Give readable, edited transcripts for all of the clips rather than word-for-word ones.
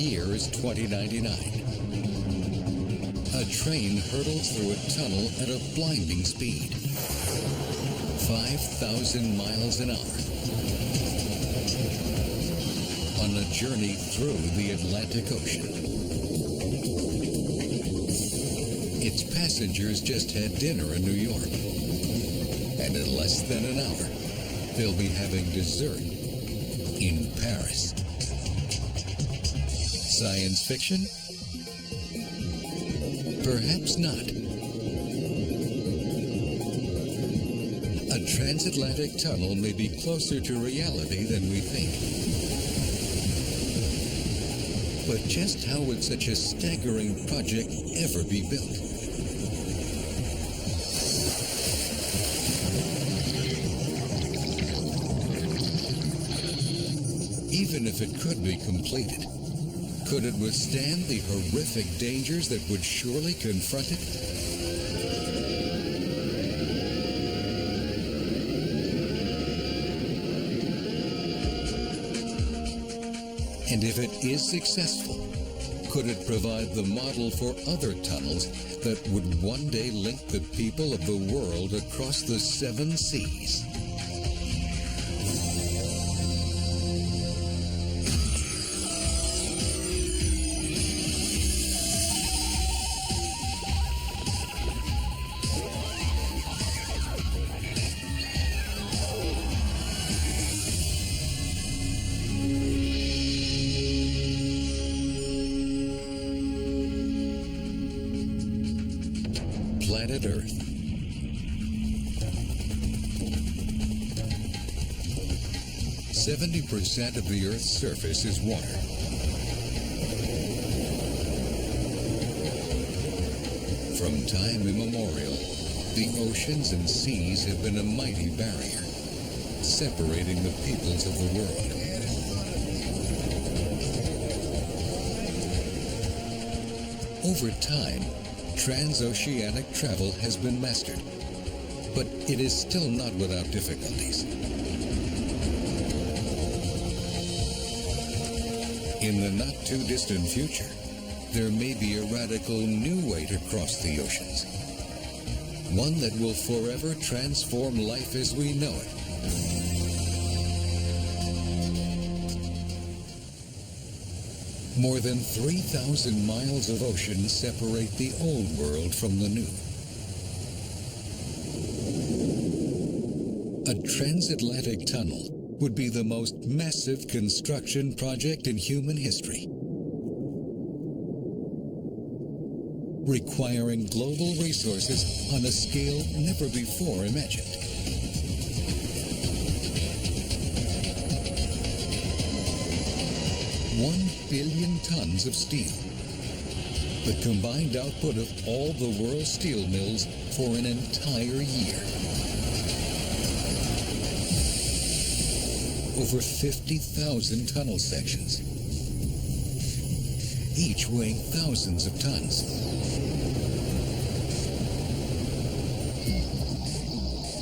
year is 2099. A train hurtles through a tunnel at a blinding speed. 5,000 miles an hour. On a journey through the Atlantic Ocean. Its passengers just had dinner in New York. And in less than an hour, they'll be having dessert in Paris. Science fiction? Perhaps not. A transatlantic tunnel may be closer to reality than we think. But just how would such a staggering project ever be built? Even if it could be completed, could it withstand the horrific dangers that would surely confront it? And if it is successful, could it provide the model for other tunnels that would one day link the people of the world across the 7 seas? Planet Earth. % of the Earth's surface is water. From time immemorial, the oceans and seas have been a mighty barrier, separating the peoples of the world. Over time, transoceanic travel has been mastered, but it is still not without difficulties. In the not-too-distant future, there may be a radical new way to cross the oceans, one that will forever transform life as we know it. More than 3,000 miles of ocean separate the old world from the new. A transatlantic tunnel would be the most massive construction project in human history, requiring global resources on a scale never before imagined. $1 billion tons of steel, the combined output of all the world's steel mills for an entire year. Over 50,000 tunnel sections, each weighing thousands of tons.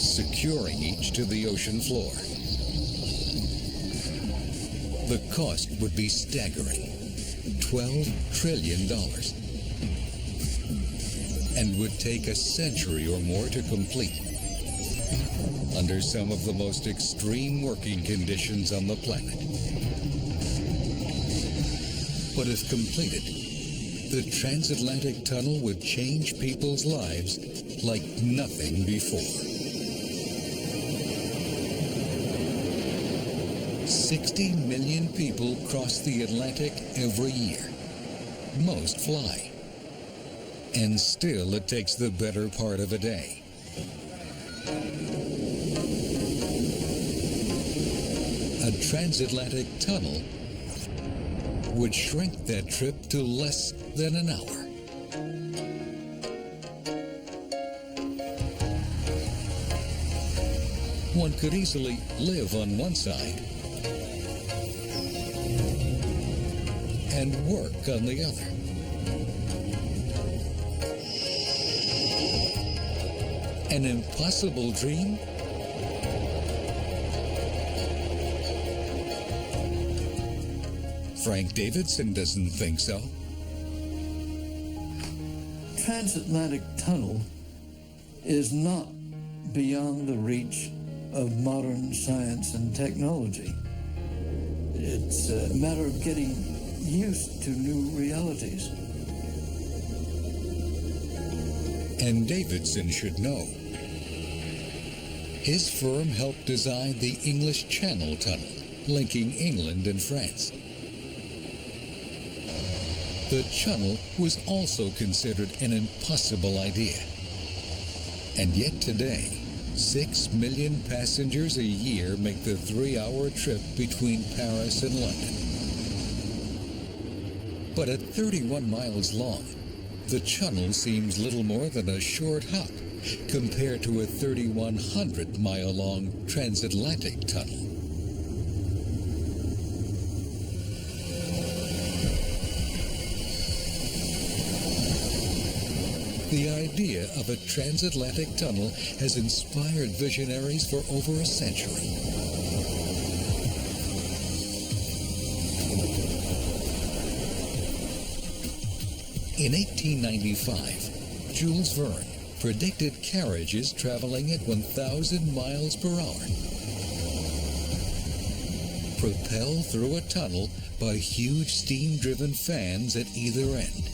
Securing each to the ocean floor. The cost would be staggering, $12 trillion, and would take a century or more to complete, under some of the most extreme working conditions on the planet. But if completed, the transatlantic tunnel would change people's lives like nothing before. 60 million people cross the Atlantic every year. Most fly. And still it takes the better part of a day. A transatlantic tunnel would shrink that trip to less than an hour. One could easily live on one side and work on the other. An impossible dream? Frank Davidson doesn't think so. Transatlantic tunnel is not beyond the reach of modern science and technology. It's a matter of getting used to new realities. And Davidson should know. His firm helped design the English Channel Tunnel, linking England and France. The tunnel was also considered an impossible idea. And yet today, 6 million passengers a year make the 3-hour trip between Paris and London. But at 31 miles long, the tunnel seems little more than a short hop compared to a 3,100-mile-long transatlantic tunnel. The idea of a transatlantic tunnel has inspired visionaries for over a century. In 1895, Jules Verne predicted carriages traveling at 1,000 miles per hour, propelled through a tunnel by huge steam-driven fans at either end.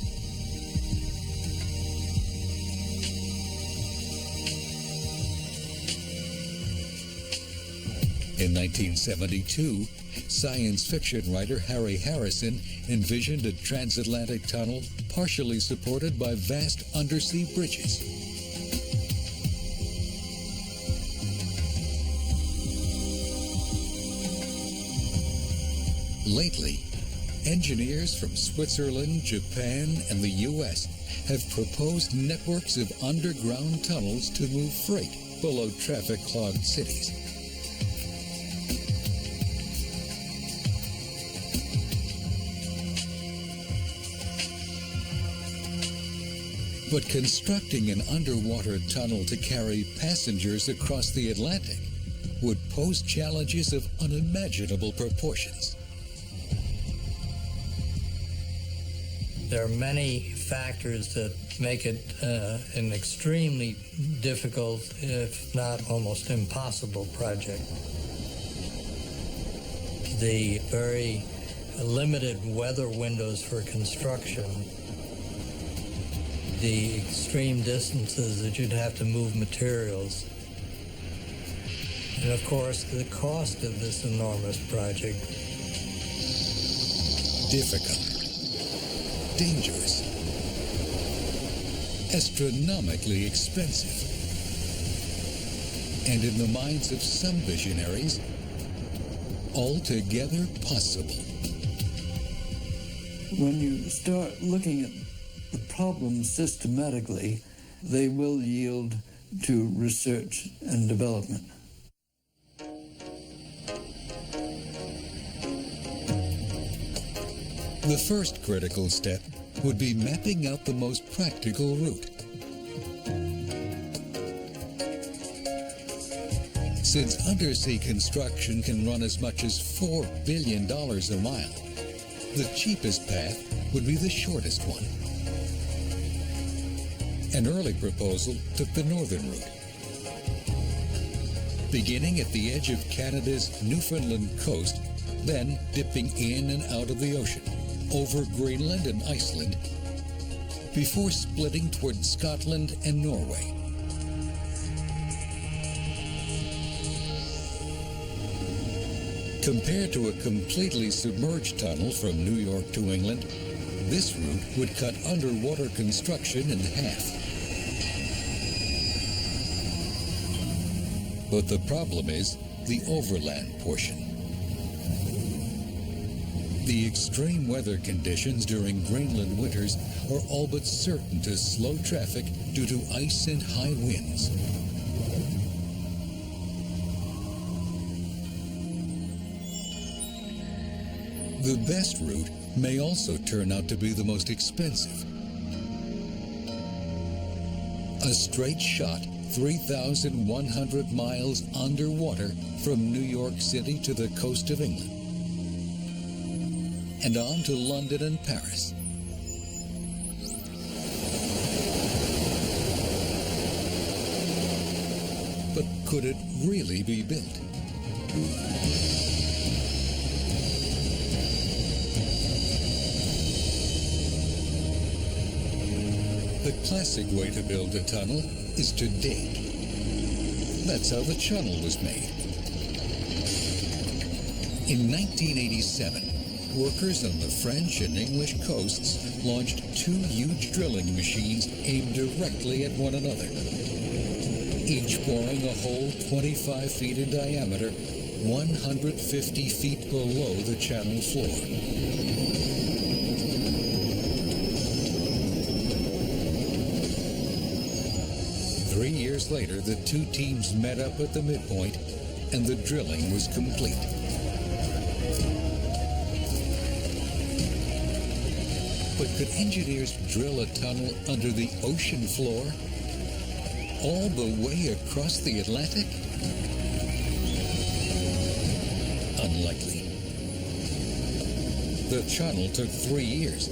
In 1972, science fiction writer Harry Harrison envisioned a transatlantic tunnel partially supported by vast undersea bridges. Lately, engineers from Switzerland, Japan, and the U.S. have proposed networks of underground tunnels to move freight below traffic-clogged cities. But constructing an underwater tunnel to carry passengers across the Atlantic would pose challenges of unimaginable proportions. There are many factors that make it an extremely difficult, if not almost impossible project. The very limited weather windows for construction, the extreme distances that you'd have to move materials, and of course the cost of this enormous project. Difficult, dangerous, astronomically expensive, and in the minds of some visionaries, altogether possible. When you start looking at the problems systematically, they will yield to research and development. The first critical step would be mapping out the most practical route. Since undersea construction can run as much as $4 billion a mile, the cheapest path would be the shortest one. An early proposal took the northern route. Beginning at the edge of Canada's Newfoundland coast, then dipping in and out of the ocean, over Greenland and Iceland, before splitting toward Scotland and Norway. Compared to a completely submerged tunnel from New York to England, this route would cut underwater construction in half. But the problem is the overland portion. The extreme weather conditions during Greenland winters are all but certain to slow traffic due to ice and high winds. The best route may also turn out to be the most expensive. A straight shot 3,100 miles underwater from New York City to the coast of England. and on to London and Paris. But could it really be built? The classic way to build a tunnel is to dig. That's how the channel was made. In 1987, workers on the French and English coasts launched two huge drilling machines aimed directly at one another, each boring a hole 25 feet in diameter, 150 feet below the channel floor. Three years later, the two teams met up at the midpoint, and the drilling was complete. But could engineers drill a tunnel under the ocean floor, all the way across the Atlantic? Unlikely. The tunnel took 3 years.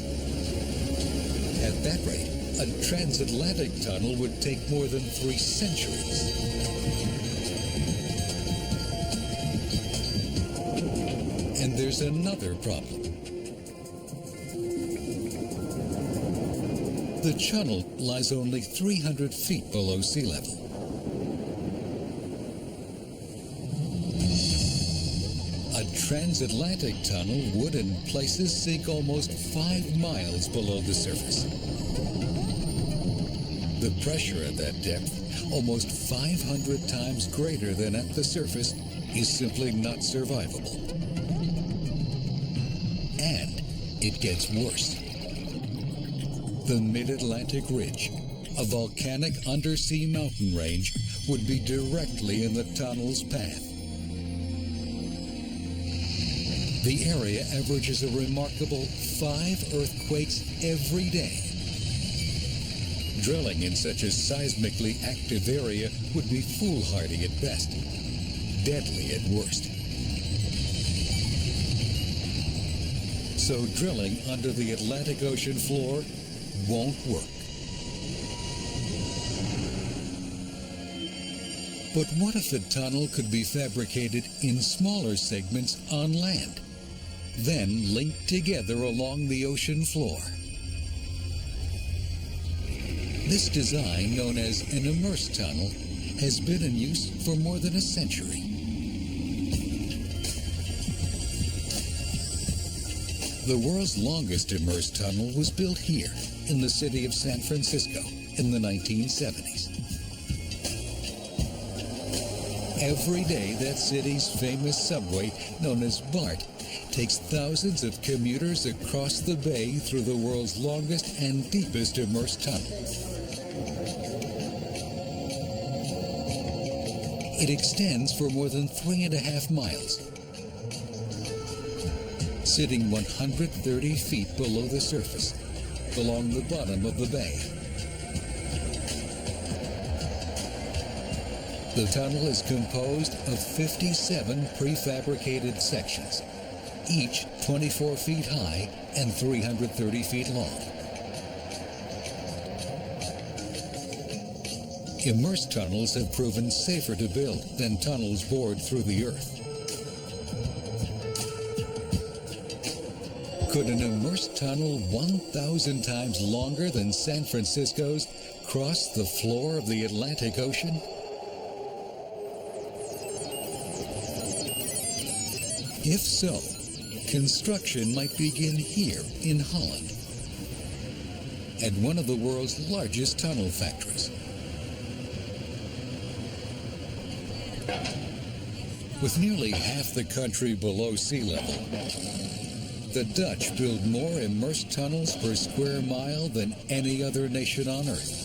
At that rate, a transatlantic tunnel would take more than 3 centuries. And there's another problem. The channel lies only 300 feet below sea level. A transatlantic tunnel would in places sink almost 5 miles below the surface. The pressure at that depth, almost 500 times greater than at the surface, is simply not survivable. And it gets worse. The Mid-Atlantic Ridge, a volcanic undersea mountain range, would be directly in the tunnel's path. The area averages a remarkable 5 earthquakes every day. Drilling in such a seismically active area would be foolhardy at best, deadly at worst. So drilling under the Atlantic Ocean floor won't work. But what if the tunnel could be fabricated in smaller segments on land, then linked together along the ocean floor? This design, known as an immersed tunnel, has been in use for more than a century. The world's longest immersed tunnel was built here, in the city of San Francisco, in the 1970s. Every day, that city's famous subway, known as BART, takes thousands of commuters across the bay through the world's longest and deepest immersed tunnel. It extends for more than 3.5 miles, sitting 130 feet below the surface, along the bottom of the bay. The tunnel is composed of 57 prefabricated sections, each 24 feet high and 330 feet long. Immersed tunnels have proven safer to build than tunnels bored through the earth. Could an immersed tunnel 1,000 times longer than San Francisco's cross the floor of the Atlantic Ocean? If so, construction might begin here in Holland, at one of the world's largest tunnel factories. With nearly half the country below sea level, the Dutch build more immersed tunnels per square mile than any other nation on Earth.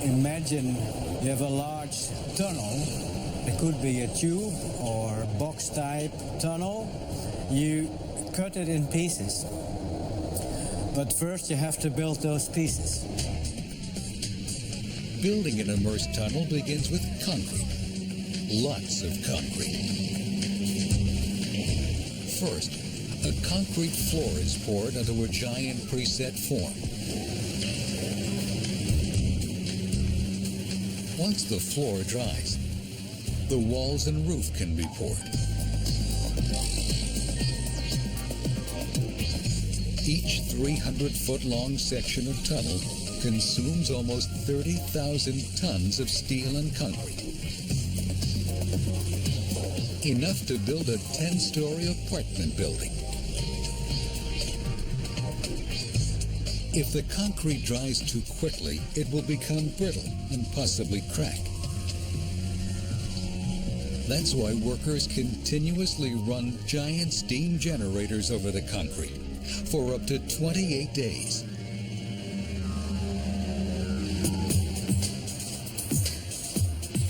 Imagine you have a large tunnel. It could be a tube or box-type tunnel. You cut it in pieces. But first you have to build those pieces. Building an immersed tunnel begins with concrete. lots of concrete. First, a concrete floor is poured onto a giant preset form. Once the floor dries, the walls and roof can be poured. Each 300-foot-long section of tunnel consumes almost 30,000 tons of steel and concrete. Enough to build a 10-story apartment building. If the concrete dries too quickly, it will become brittle and possibly crack. That's why workers continuously run giant steam generators over the concrete for up to 28 days.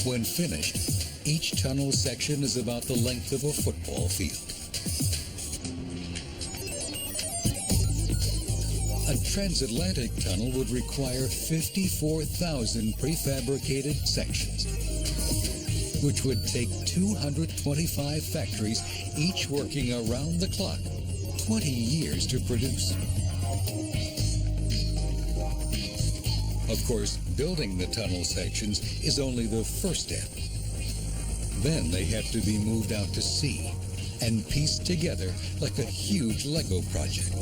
When finished, each tunnel section is about the length of a football field. A transatlantic tunnel would require 54,000 prefabricated sections, which would take 225 factories, each working around the clock, 20 years to produce. Of course, building the tunnel sections is only the first step. Then they have to be moved out to sea and pieced together like a huge Lego project.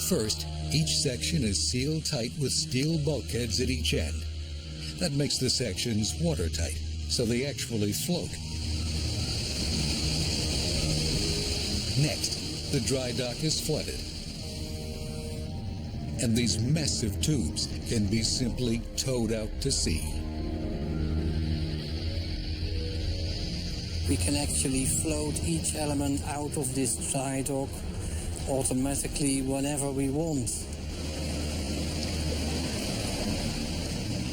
First, each section is sealed tight with steel bulkheads at each end. That makes the sections watertight, so they actually float. Next, the dry dock is flooded. And these massive tubes can be simply towed out to sea. We can actually float each element out of this dry dock automatically whenever we want.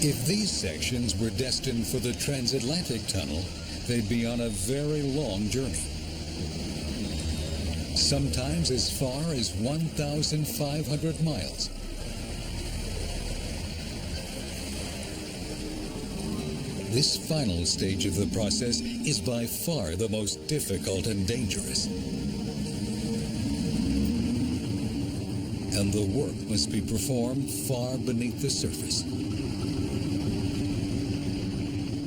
If these sections were destined for the transatlantic tunnel, they'd be on a very long journey. Sometimes as far as 1,500 miles. This final stage of the process is by far the most difficult and dangerous. And the work must be performed far beneath the surface.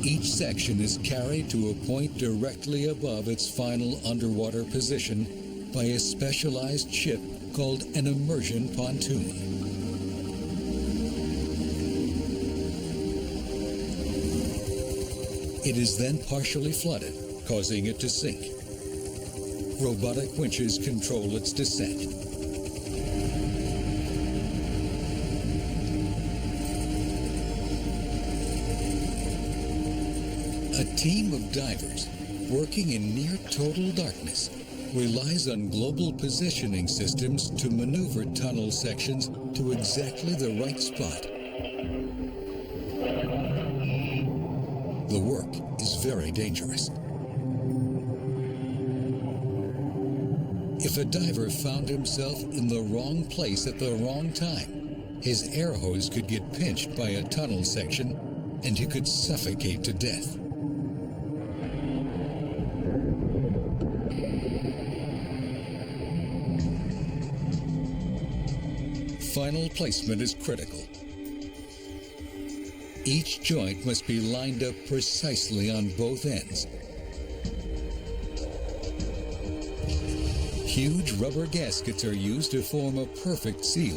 Each section is carried to a point directly above its final underwater position by a specialized ship called an immersion pontoon. It is then partially flooded, causing it to sink. Robotic winches control its descent. A team of divers, working in near total darkness, relies on global positioning systems to maneuver tunnel sections to exactly the right spot. The work is very dangerous. If a diver found himself in the wrong place at the wrong time, his air hose could get pinched by a tunnel section and he could suffocate to death. Final placement is critical. Each joint must be lined up precisely on both ends. Huge rubber gaskets are used to form a perfect seal.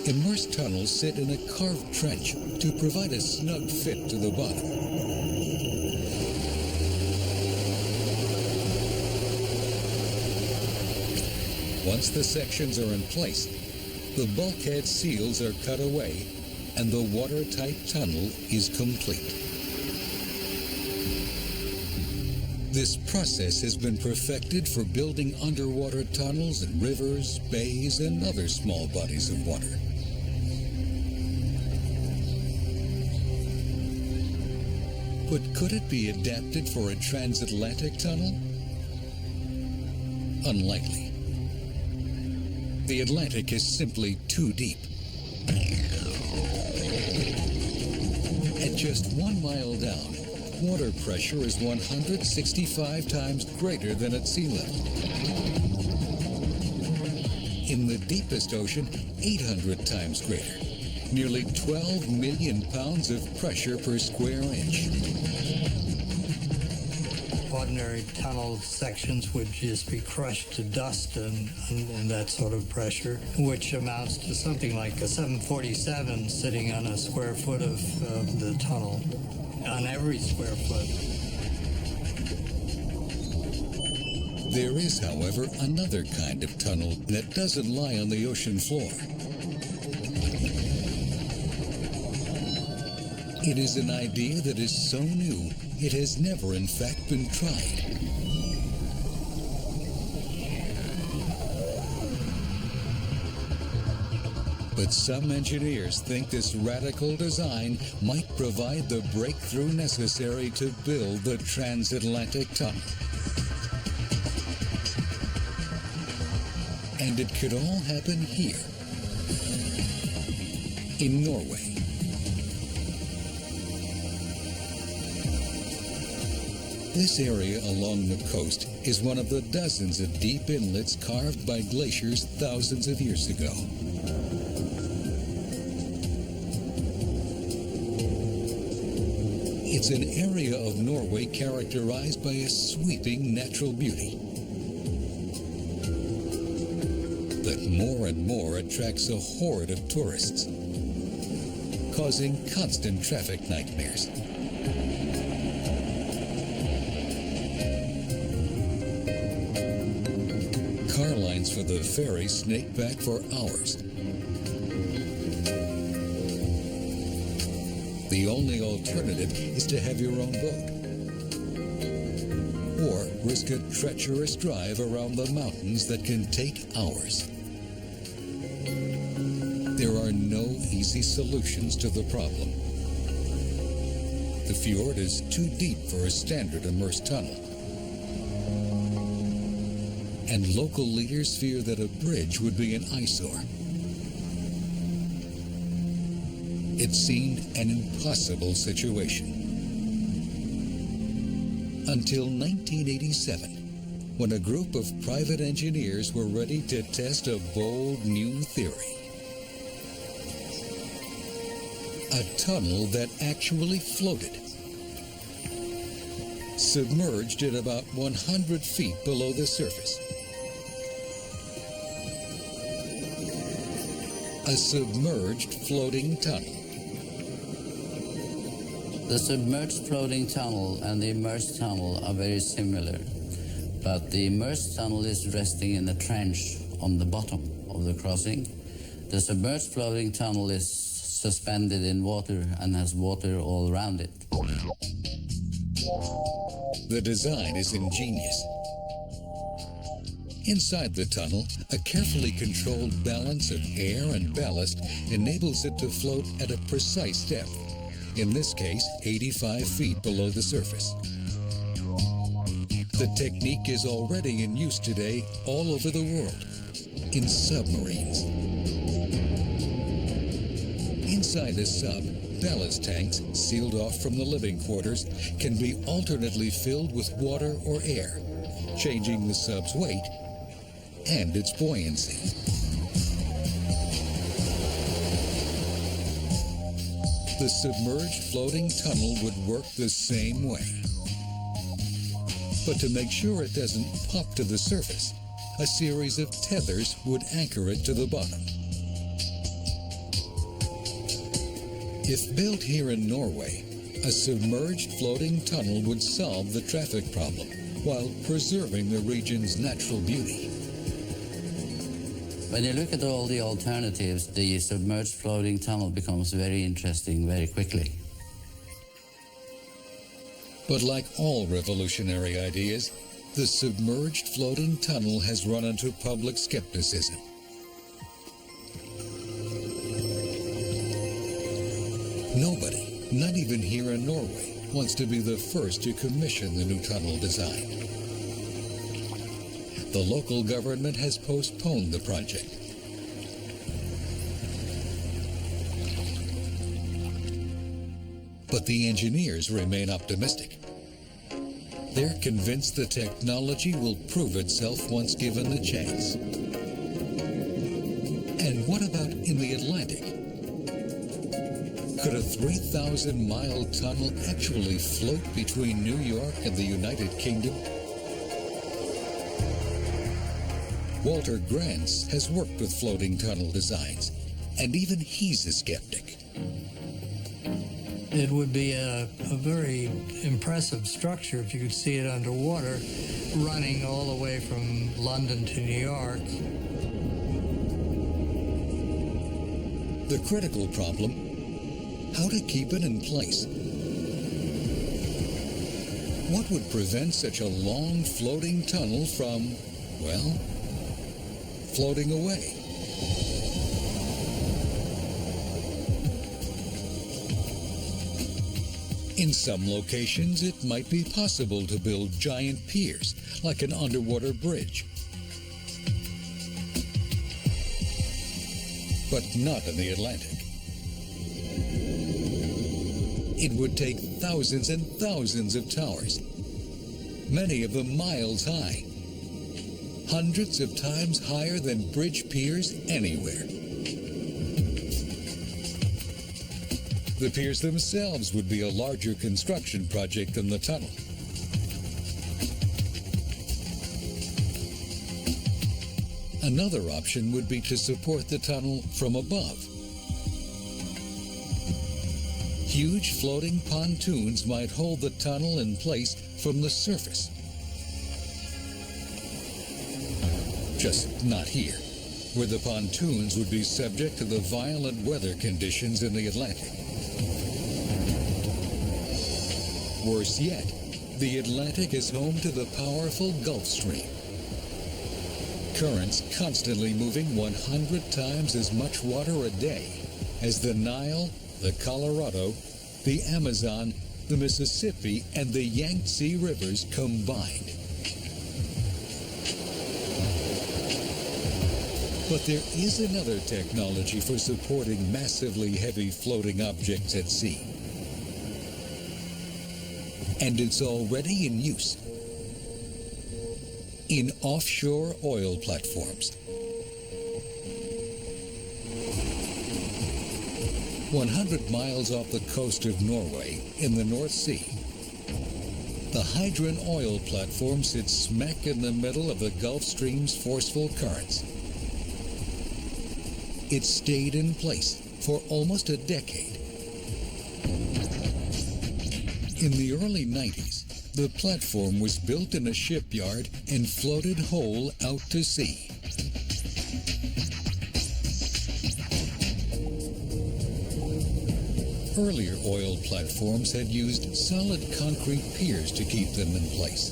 Immersed tunnels sit in a carved trench to provide a snug fit to the bottom. Once the sections are in place, the bulkhead seals are cut away and the watertight tunnel is complete. This process has been perfected for building underwater tunnels in rivers, bays, and other small bodies of water. But could it be adapted for a transatlantic tunnel? unlikely. The Atlantic is simply too deep. At just 1 mile down, water pressure is 165 times greater than at sea level. In the deepest ocean, 800 times greater. Nearly 12 million pounds of pressure per square inch. Ordinary tunnel sections would just be crushed to dust and that sort of pressure, which amounts to something like a 747 sitting on a square foot of the tunnel, on every square foot. There is, however, another kind of tunnel that doesn't lie on the ocean floor. It is an idea that is so new, it has never in fact been tried. But some engineers think this radical design might provide the breakthrough necessary to build the Transatlantic Tunnel. And it could all happen here, in Norway. This area along the coast is one of the dozens of deep inlets carved by glaciers thousands of years ago. It's an area of Norway characterized by a sweeping natural beauty that more and more attracts a horde of tourists, causing constant traffic nightmares. Car lines for the ferry snake back for hours. The only alternative is to have your own boat, or risk a treacherous drive around the mountains that can take hours. There are no easy solutions to the problem. The fjord is too deep for a standard immersed tunnel. And local leaders fear that a bridge would be an eyesore. It seemed an impossible situation. Until 1987, when a group of private engineers were ready to test a bold new theory. A tunnel that actually floated, submerged at about 100 feet below the surface. A submerged floating tunnel. The submerged floating tunnel and the immersed tunnel are very similar, but the immersed tunnel is resting in a trench on the bottom of the crossing. The submerged floating tunnel is suspended in water and has water all around it. The design is ingenious. Inside the tunnel, a carefully controlled balance of air and ballast enables it to float at a precise depth, in this case, 85 feet below the surface. The technique is already in use today all over the world, in submarines. Inside a sub, ballast tanks, sealed off from the living quarters, can be alternately filled with water or air, changing the sub's weight and its buoyancy. The submerged floating tunnel would work the same way. But to make sure it doesn't pop to the surface, a series of tethers would anchor it to the bottom. If built here in Norway, a submerged floating tunnel would solve the traffic problem while preserving the region's natural beauty. When you look at all the alternatives, the submerged floating tunnel becomes very interesting very quickly. But like all revolutionary ideas, the submerged floating tunnel has run into public skepticism. Nobody, not even here in Norway, wants to be the first to commission the new tunnel design. the local government has postponed the project. But the engineers remain optimistic. They're convinced the technology will prove itself once given the chance. And what about in the Atlantic? Could a 3,000-mile tunnel actually float between New York and the United Kingdom? Walter Grants has worked with floating tunnel designs, and even he's a skeptic. It would be a very impressive structure if you could see it underwater, running all the way from London to New York. The critical problem: how to keep it in place. What would prevent such a long floating tunnel from, well, floating away? In some locations, it might be possible to build giant piers, like an underwater bridge. But not in the Atlantic. It would take thousands and thousands of towers, many of them miles high, hundreds of times higher than bridge piers anywhere. The piers themselves would be a larger construction project than the tunnel. Another option would be to support the tunnel from above. Huge floating pontoons might hold the tunnel in place from the surface. Just not here, where the pontoons would be subject to the violent weather conditions in the Atlantic. Worse yet, the Atlantic is home to the powerful Gulf Stream. Currents constantly moving 100 times as much water a day as the Nile, the Colorado, the Amazon, the Mississippi, and the Yangtze rivers combined. But there is another technology for supporting massively heavy floating objects at sea. And it's already in use. In offshore oil platforms. 100 miles off the coast of Norway in the North Sea, the Hydron oil platform sits smack in the middle of the Gulf Stream's forceful currents. It stayed in place for almost a decade. In the early 90s, the platform was built in a shipyard and floated whole out to sea. Earlier oil platforms had used solid concrete piers to keep them in place.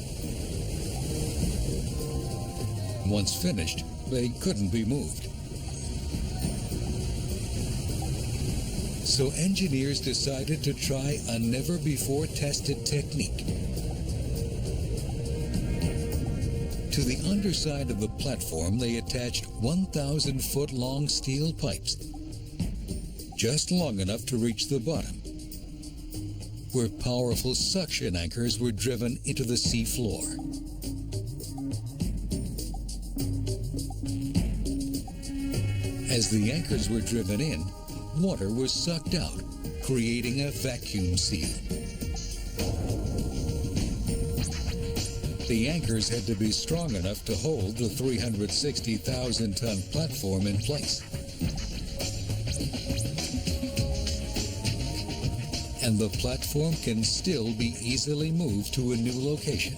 Once finished, they couldn't be moved. So engineers decided to try a never-before-tested technique. To the underside of the platform, they attached 1,000-foot-long steel pipes, just long enough to reach the bottom, where powerful suction anchors were driven into the sea floor. As the anchors were driven in, water was sucked out, creating a vacuum seal. The anchors had to be strong enough to hold the 360,000-ton platform in place. And the platform can still be easily moved to a new location,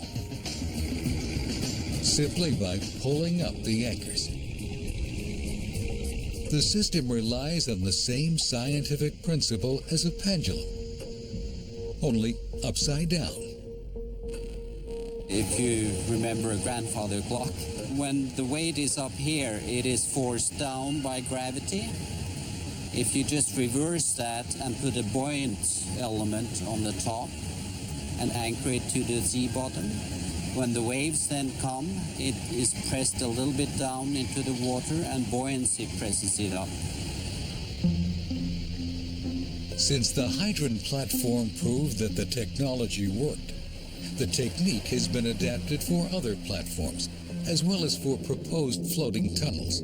simply by pulling up the anchors. The system relies on the same scientific principle as a pendulum, only upside down. If you remember a grandfather clock, when the weight is up here, it is forced down by gravity. If you just reverse that and put a buoyant element on the top and anchor it to the sea bottom, When the waves then come, it is pressed a little bit down into the water and buoyancy presses it up. Since the hydrant platform proved that the technology worked, the technique has been adapted for other platforms, as well as for proposed floating tunnels.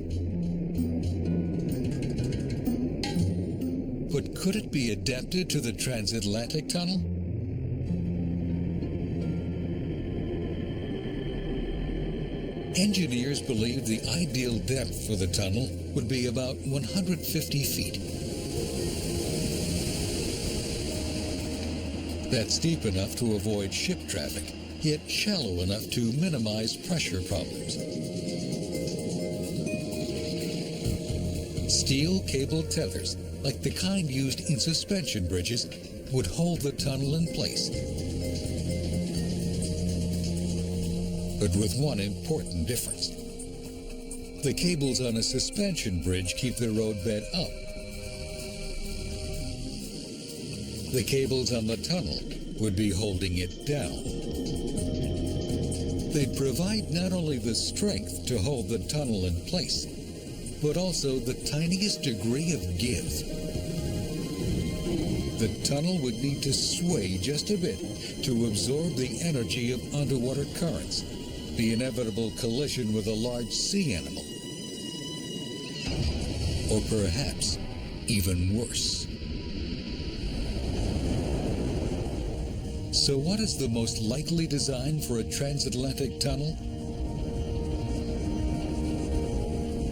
But could it be adapted to the Transatlantic tunnel? Engineers believe the ideal depth for the tunnel would be about 150 feet. That's deep enough to avoid ship traffic, yet shallow enough to minimize pressure problems. Steel cable tethers, like the kind used in suspension bridges, would hold the tunnel in place. But with one important difference. The cables on a suspension bridge keep the roadbed up. The cables on the tunnel would be holding it down. They'd provide not only the strength to hold the tunnel in place, but also the tiniest degree of give. The tunnel would need to sway just a bit to absorb the energy of underwater currents, the inevitable collision with a large sea animal. Or perhaps even worse. So what is the most likely design for a transatlantic tunnel?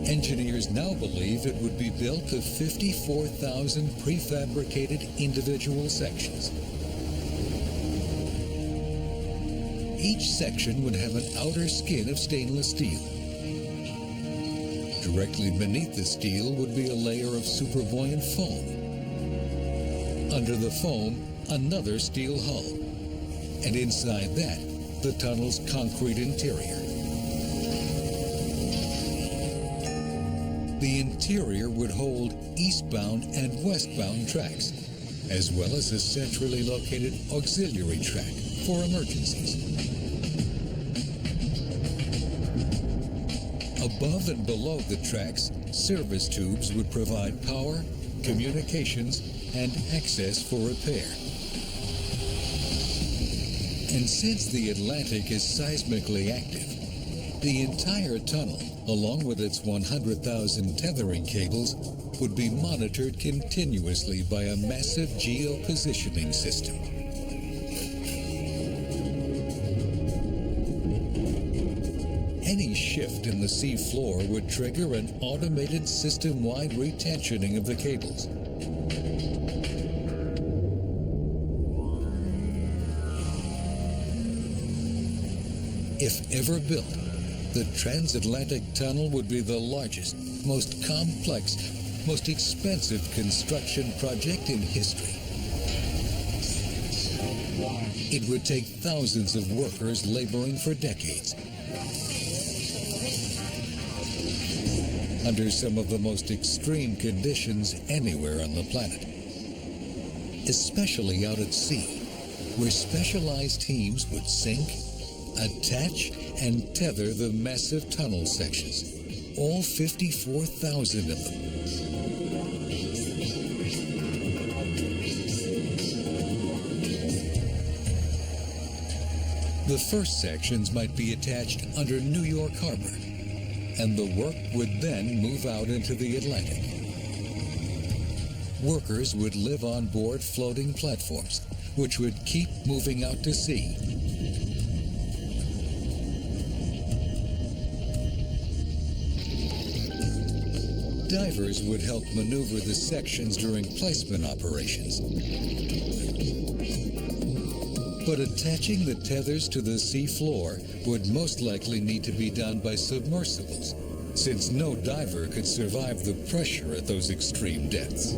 Engineers now believe it would be built of 54,000 prefabricated individual sections. Each section would have an outer skin of stainless steel. Directly beneath the steel would be a layer of superbuoyant foam. Under the foam, another steel hull. And inside that, the tunnel's concrete interior. The interior would hold eastbound and westbound tracks, as well as a centrally located auxiliary track for emergencies. Above and below the tracks, service tubes would provide power, communications, and access for repair. And since the Atlantic is seismically active, the entire tunnel, along with its 100,000 tethering cables, would be monitored continuously by a massive geopositioning system. Any shift in the sea floor would trigger an automated system-wide retensioning of the cables. If ever built, the Transatlantic Tunnel would be the largest, most complex, most expensive construction project in history. It would take thousands of workers laboring for decades under some of the most extreme conditions anywhere on the planet, especially out at sea, where specialized teams would sink, attach, and tether the massive tunnel sections, all 54,000 of them. The first sections might be attached under New York Harbor, and the work would then move out into the Atlantic. Workers would live on board floating platforms, which would keep moving out to sea. Divers would help maneuver the sections during placement operations. But attaching the tethers to the sea floor would most likely need to be done by submersibles, since no diver could survive the pressure at those extreme depths.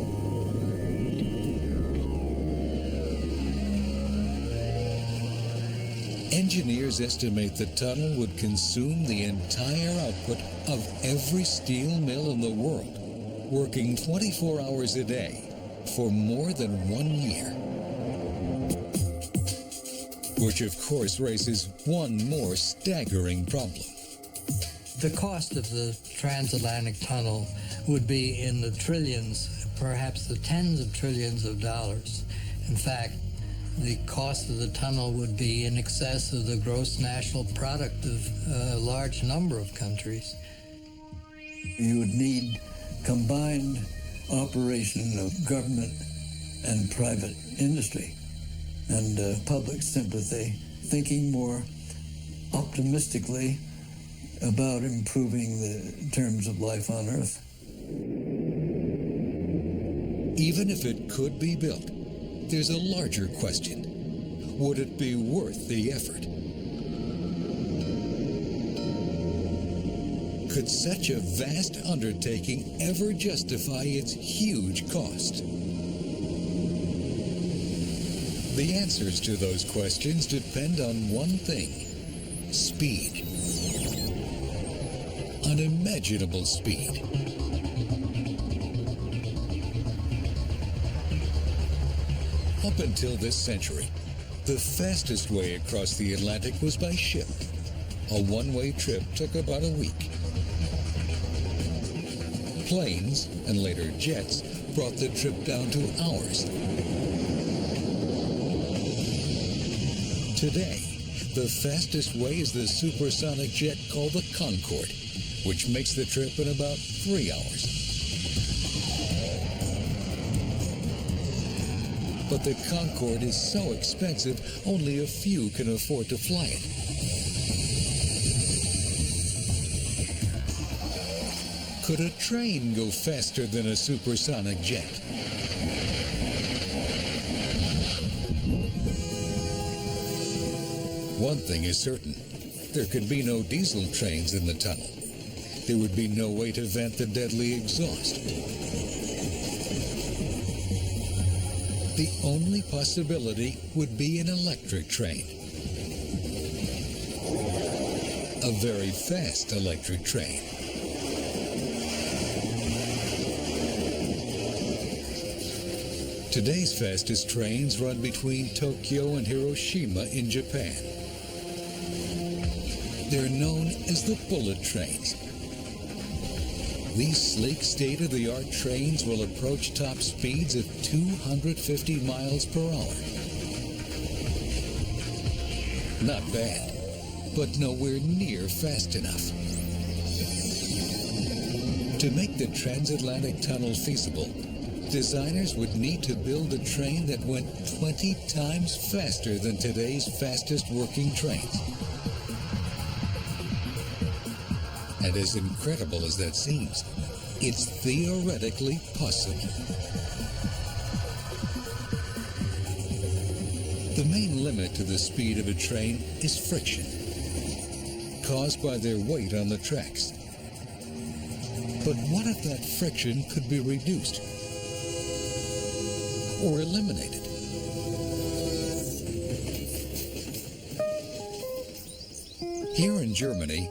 Engineers estimate the tunnel would consume the entire output of every steel mill in the world, working 24 hours a day for more than 1 year. which of course raises one more staggering problem. The cost of the transatlantic tunnel would be in the trillions, perhaps the tens of trillions of dollars. In fact, the cost of the tunnel would be in excess of the gross national product of a large number of countries. You would need combined operation of government and private industry and public sympathy, thinking more optimistically about improving the terms of life on Earth. Even if it could be built, there's a larger question. Would it be worth the effort? Could such a vast undertaking ever justify its huge cost? The answers to those questions depend on one thing: speed. Unimaginable speed. Up until this century, the fastest way across the Atlantic was by ship. A one-way trip took about a week. Planes, and later jets, brought the trip down to hours. Today, the fastest way is the supersonic jet called the Concorde, which makes the trip in about 3 hours. But the Concorde is so expensive, only a few can afford to fly it. Could a train go faster than a supersonic jet? One thing is certain. There could be no diesel trains in the tunnel. There would be no way to vent the deadly exhaust. The only possibility would be an electric train. A very fast electric train. Today's fastest trains run between Tokyo and Hiroshima in Japan. They're known as the bullet trains. These sleek state-of-the-art trains will approach top speeds of 250 miles per hour. Not bad, but nowhere near fast enough. To make the transatlantic tunnel feasible, designers would need to build a train that went 20 times faster than today's fastest working trains. And as incredible as that seems, it's theoretically possible. The main limit to the speed of a train is friction, caused by their weight on the tracks. But what if that friction could be reduced or eliminated? Here in Germany,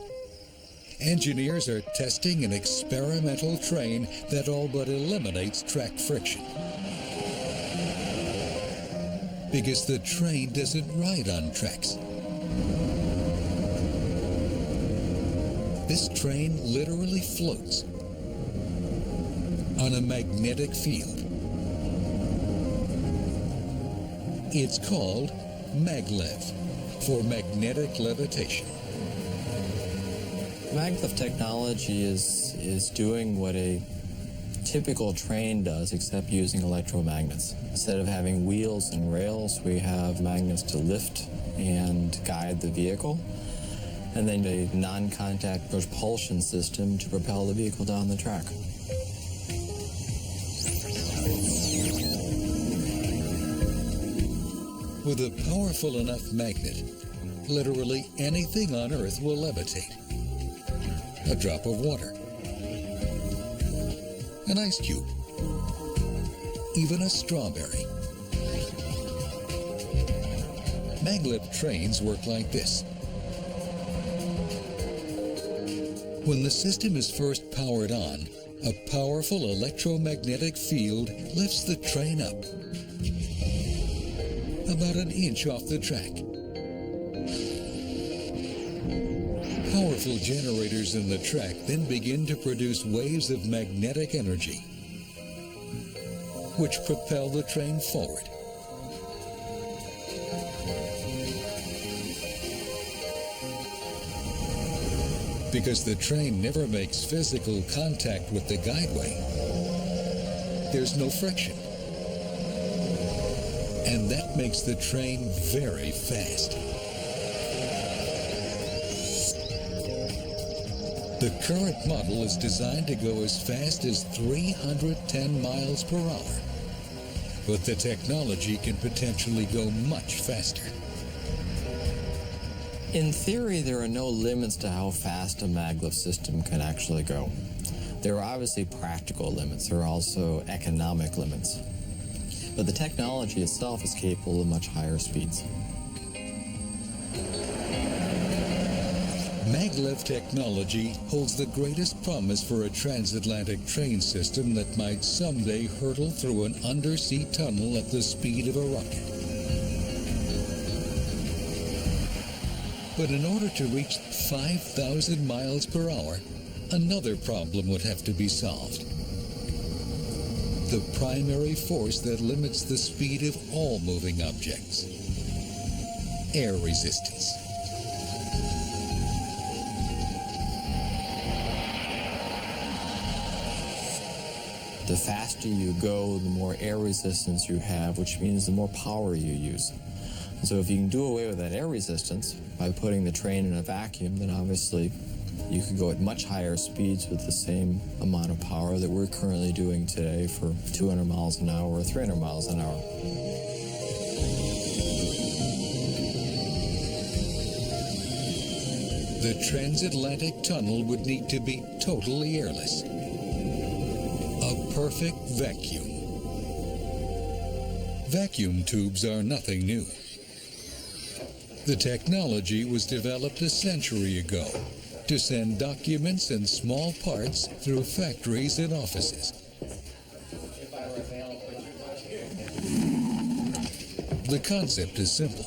engineers are testing an experimental train that all but eliminates track friction. Because the train doesn't ride on tracks. This train literally floats on a magnetic field. It's called maglev, for magnetic levitation. Maglev technology is doing what a typical train does, except using electromagnets. Instead of having wheels and rails, we have magnets to lift and guide the vehicle, and then a non-contact propulsion system to propel the vehicle down the track. With a powerful enough magnet, literally anything on Earth will levitate. A drop of water, an ice cube, even a strawberry. Maglev trains work like this. When the system is first powered on, a powerful electromagnetic field lifts the train up about an inch off the track. powerful generators in the track then begin to produce waves of magnetic energy, which propel the train forward. Because the train never makes physical contact with the guideway, there's no friction. And that makes the train very fast. The current model is designed to go as fast as 310 miles per hour, but the technology can potentially go much faster. In theory, there are no limits to how fast a maglev system can actually go. There are obviously practical limits. There are also economic limits. But the technology itself is capable of much higher speeds. Maglev technology holds the greatest promise for a transatlantic train system that might someday hurtle through an undersea tunnel at the speed of a rocket. But in order to reach 5,000 miles per hour, another problem would have to be solved. The primary force that limits the speed of all moving objects: air resistance. The faster you go, the more air resistance you have, which means the more power you use. So if you can do away with that air resistance by putting the train in a vacuum, then obviously you could go at much higher speeds with the same amount of power that we're currently doing today for 200 miles an hour or 300 miles an hour. The transatlantic tunnel would need to be totally airless. A perfect vacuum. Vacuum tubes are nothing new. The technology was developed a century ago to send documents and small parts through factories and offices. The concept is simple.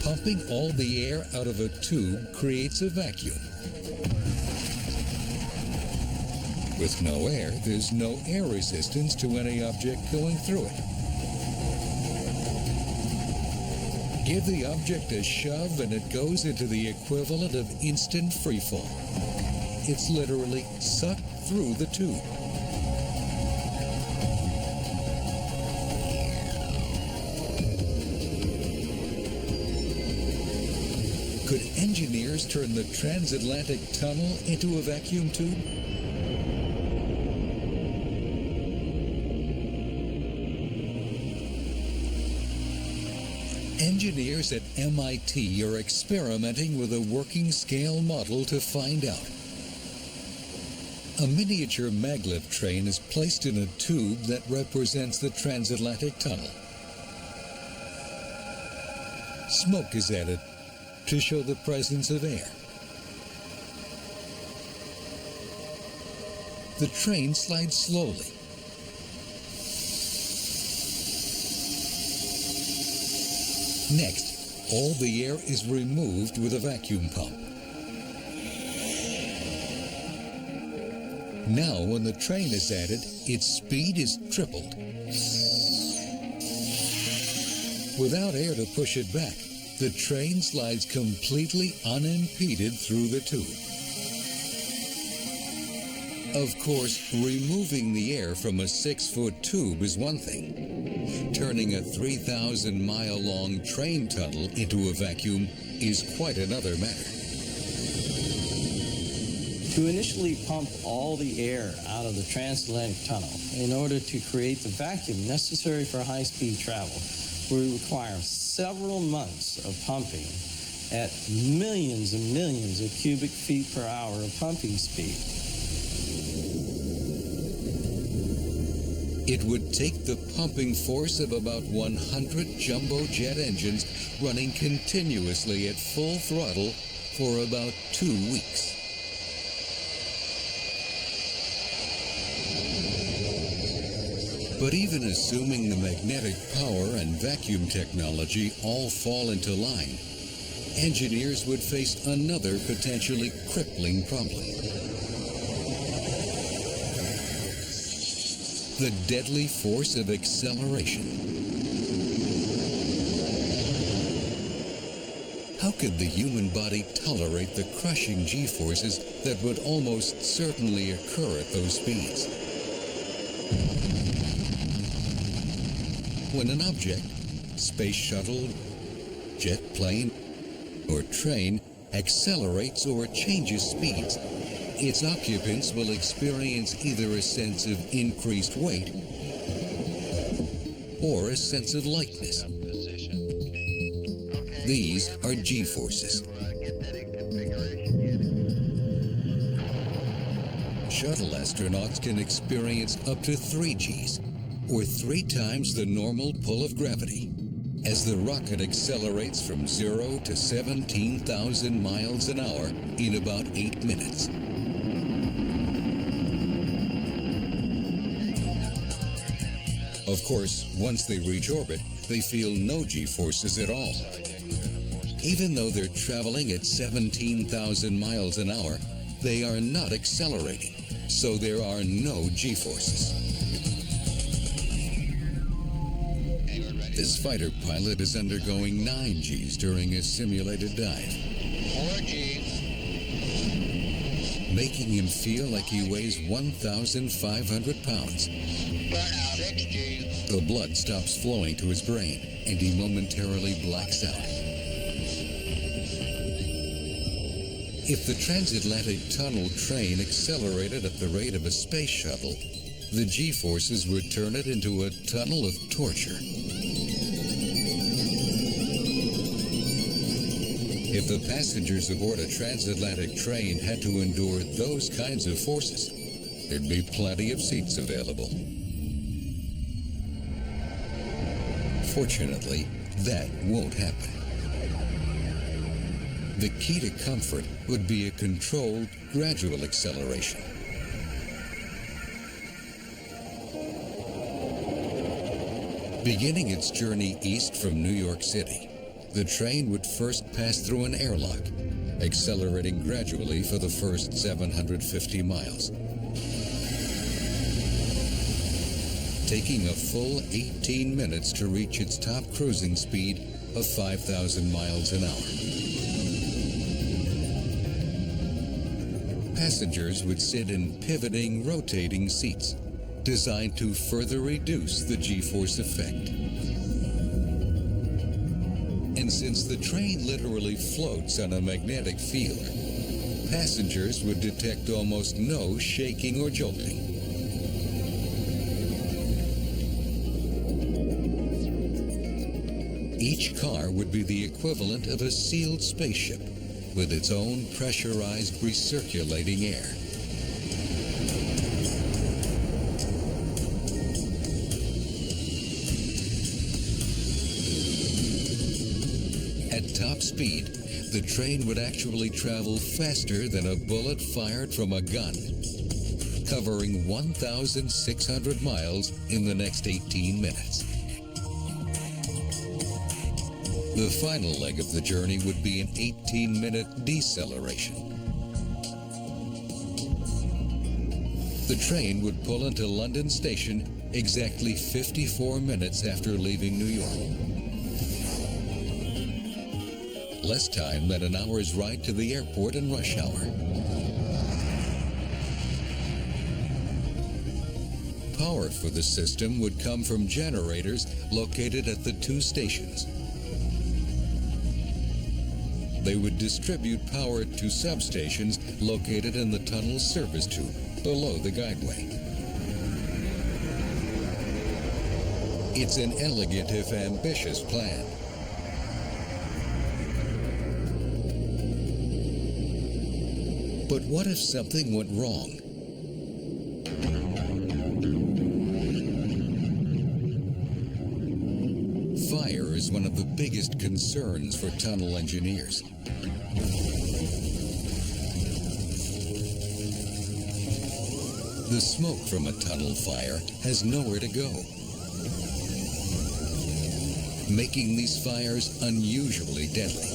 Pumping all the air out of a tube creates a vacuum. With no air, there's no air resistance to any object going through it. Give the object a shove and it goes into the equivalent of instant freefall. It's literally sucked through the tube. Could engineers turn the transatlantic tunnel into a vacuum tube? Engineers at MIT are experimenting with a working scale model to find out. A miniature maglev train is placed in a tube that represents the transatlantic tunnel. Smoke is added to show the presence of air. The train slides slowly. Next, all the air is removed with a vacuum pump. Now, when the train is added, its speed is tripled. Without air to push it back, the train slides completely unimpeded through the tube. Of course, removing the air from a 6-foot tube is one thing. Turning a 3,000-mile-long train tunnel into a vacuum is quite another matter. To initially pump all the air out of the transatlantic tunnel in order to create the vacuum necessary for high-speed travel, we require several months of pumping at millions and millions of cubic feet per hour of pumping speed. It would take the pumping force of about 100 jumbo jet engines running continuously at full throttle for about 2 weeks. But even assuming the magnetic power and vacuum technology all fall into line, engineers would face another potentially crippling problem. The deadly force of acceleration. How could the human body tolerate the crushing G-forces that would almost certainly occur at those speeds? When an object, space shuttle, jet plane, or train accelerates or changes speeds, its occupants will experience either a sense of increased weight or a sense of lightness. These are G-forces. Shuttle astronauts can experience up to 3 Gs, or 3 times the normal pull of gravity, as the rocket accelerates from 0 to 17,000 miles an hour in about 8 minutes. Of course, once they reach orbit, they feel no G-forces at all. Even though they're traveling at 17,000 miles an hour, they are not accelerating, so there are no G-forces. This fighter pilot is undergoing 9 Gs during a simulated dive, 4 Gs, making him feel like he weighs 1,500 pounds. burnout, 6 Gs, The blood stops flowing to his brain, and he momentarily blacks out. If the transatlantic tunnel train accelerated at the rate of a space shuttle, the G-forces would turn it into a tunnel of torture. If the passengers aboard a transatlantic train had to endure those kinds of forces, there'd be plenty of seats available. Fortunately, that won't happen. The key to comfort would be a controlled, gradual acceleration. Beginning its journey east from New York City, the train would first pass through an airlock, accelerating gradually for the first 750 miles. Taking a full 18 minutes to reach its top cruising speed of 5,000 miles an hour. Passengers would sit in pivoting, rotating seats, designed to further reduce the G-force effect. And since the train literally floats on a magnetic field, passengers would detect almost no shaking or jolting. Each car would be the equivalent of a sealed spaceship with its own pressurized recirculating air. At top speed, the train would actually travel faster than a bullet fired from a gun, covering 1,600 miles in the next 18 minutes. The final leg of the journey would be an 18-minute deceleration. The train would pull into London Station exactly 54 minutes after leaving New York. Less time than an hour's ride to the airport in rush hour. Power for the system would come from generators located at the 2 stations. They would distribute power to substations located in the tunnel's service tube below the guideway. It's an elegant if ambitious plan. But what if something went wrong? Fire is one of the biggest concerns for tunnel engineers. The smoke from a tunnel fire has nowhere to go, making these fires unusually deadly.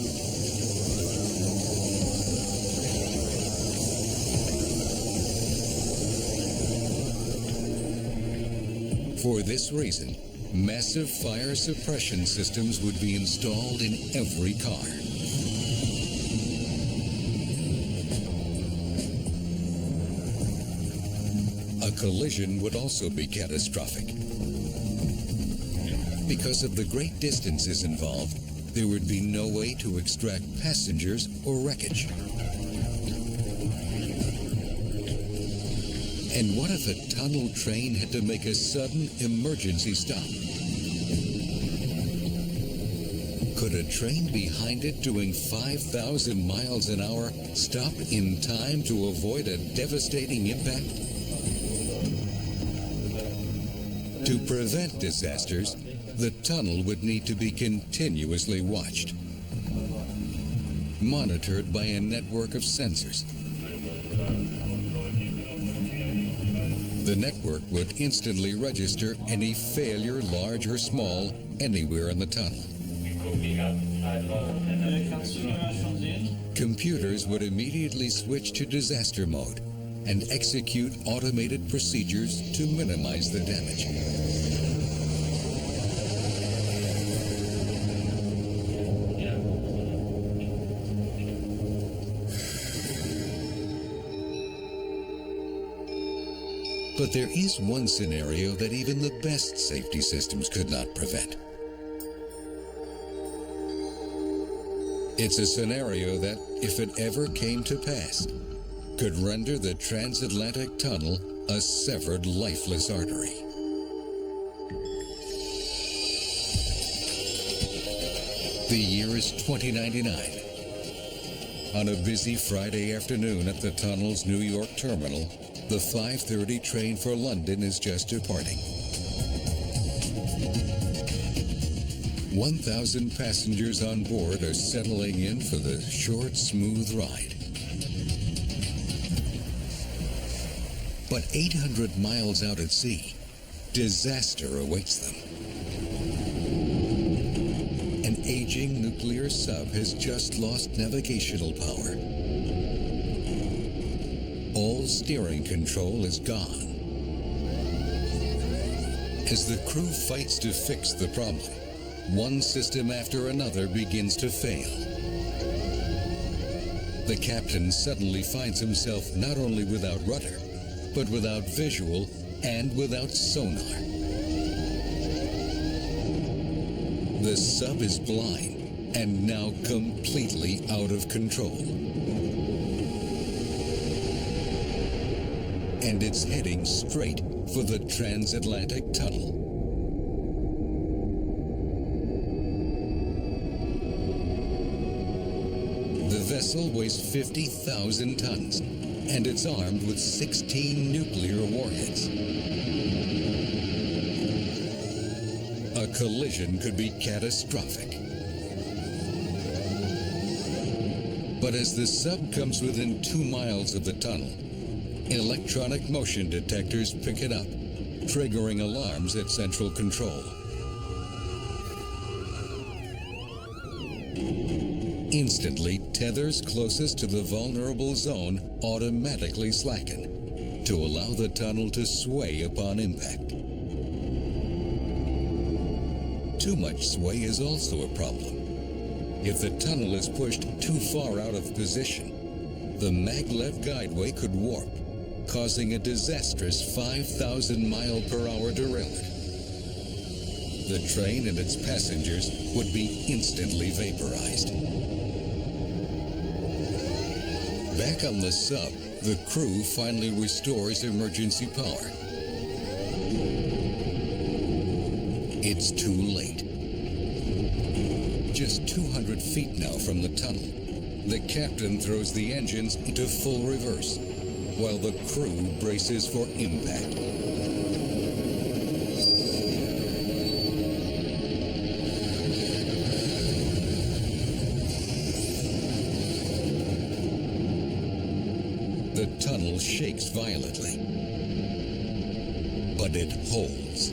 For this reason, massive fire suppression systems would be installed in every car. A collision would also be catastrophic. Because of the great distances involved, there would be no way to extract passengers or wreckage. And what if a tunnel train had to make a sudden emergency stop? Could a train behind it doing 5,000 miles an hour stop in time to avoid a devastating impact? To prevent disasters, the tunnel would need to be continuously watched, monitored by a network of sensors. The network would instantly register any failure, large or small, anywhere in the tunnel. Computers would immediately switch to disaster mode and execute automated procedures to minimize the damage. But there is one scenario that even the best safety systems could not prevent. It's a scenario that, if it ever came to pass, could render the Transatlantic Tunnel a severed, lifeless artery. The year is 2099. On a busy Friday afternoon at the tunnel's New York terminal, the 5:30 train for London is just departing. 1,000 passengers on board are settling in for the short, smooth ride. But 800 miles out at sea, disaster awaits them. An aging nuclear sub has just lost navigational power. All steering control is gone. As the crew fights to fix the problem, one system after another begins to fail. The captain suddenly finds himself not only without rudder, but without visual and without sonar. The sub is blind and now completely out of control. And it's heading straight for the Transatlantic Tunnel. The vessel weighs 50,000 tons, and it's armed with 16 nuclear warheads. A collision could be catastrophic. But as the sub comes within 2 miles of the tunnel, electronic motion detectors pick it up, triggering alarms at central control. Instantly, tethers closest to the vulnerable zone automatically slacken to allow the tunnel to sway upon impact. Too much sway is also a problem. If the tunnel is pushed too far out of position, the maglev guideway could warp, causing a disastrous 5,000 mile per hour derailment. The train and its passengers would be instantly vaporized. Back on the sub, the crew finally restores emergency power. It's too late. Just 200 feet now from the tunnel, the captain throws the engines into full reverse, while the crew braces for impact. The tunnel shakes violently. and it holds.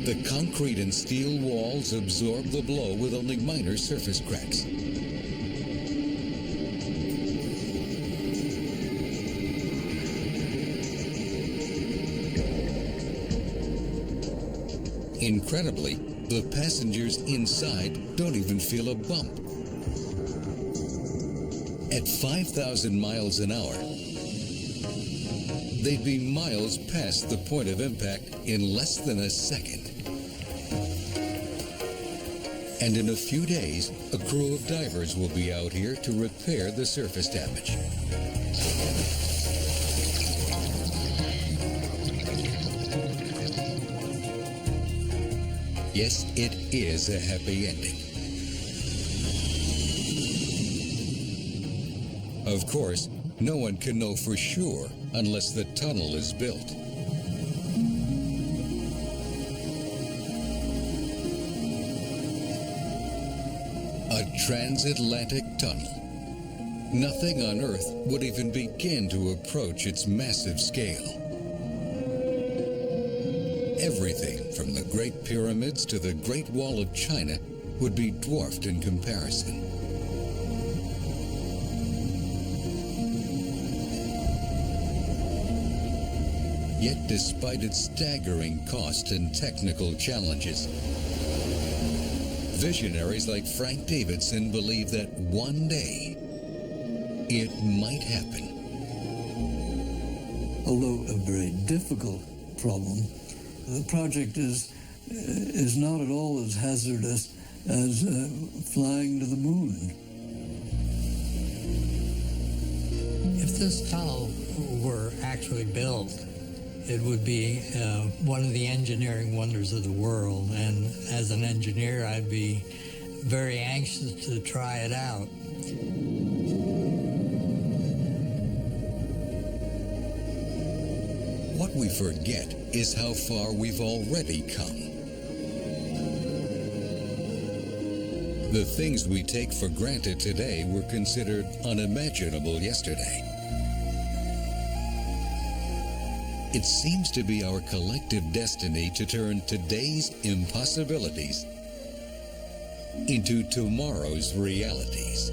The concrete and steel walls absorb the blow with only minor surface cracks. Incredibly, the passengers inside don't even feel a bump. At 5,000 miles an hour, they'd be miles past the point of impact in less than a second. And in a few days, a crew of divers will be out here to repair the surface damage. Yes, it is a happy ending. Of course, no one can know for sure unless the tunnel is built. A transatlantic tunnel. Nothing on Earth would even begin to approach its massive scale. Everything from the Great Pyramids to the Great Wall of China would be dwarfed in comparison. Yet despite its staggering cost and technical challenges, visionaries like Frank Davidson believe that one day it might happen. Although a very difficult problem, the project is not at all as hazardous as flying to the moon. If this tunnel were actually built, it would be one of the engineering wonders of the world, and as an engineer, I'd be very anxious to try it out. What we forget is how far we've already come. The things we take for granted today were considered unimaginable yesterday. It seems to be our collective destiny to turn today's impossibilities into tomorrow's realities.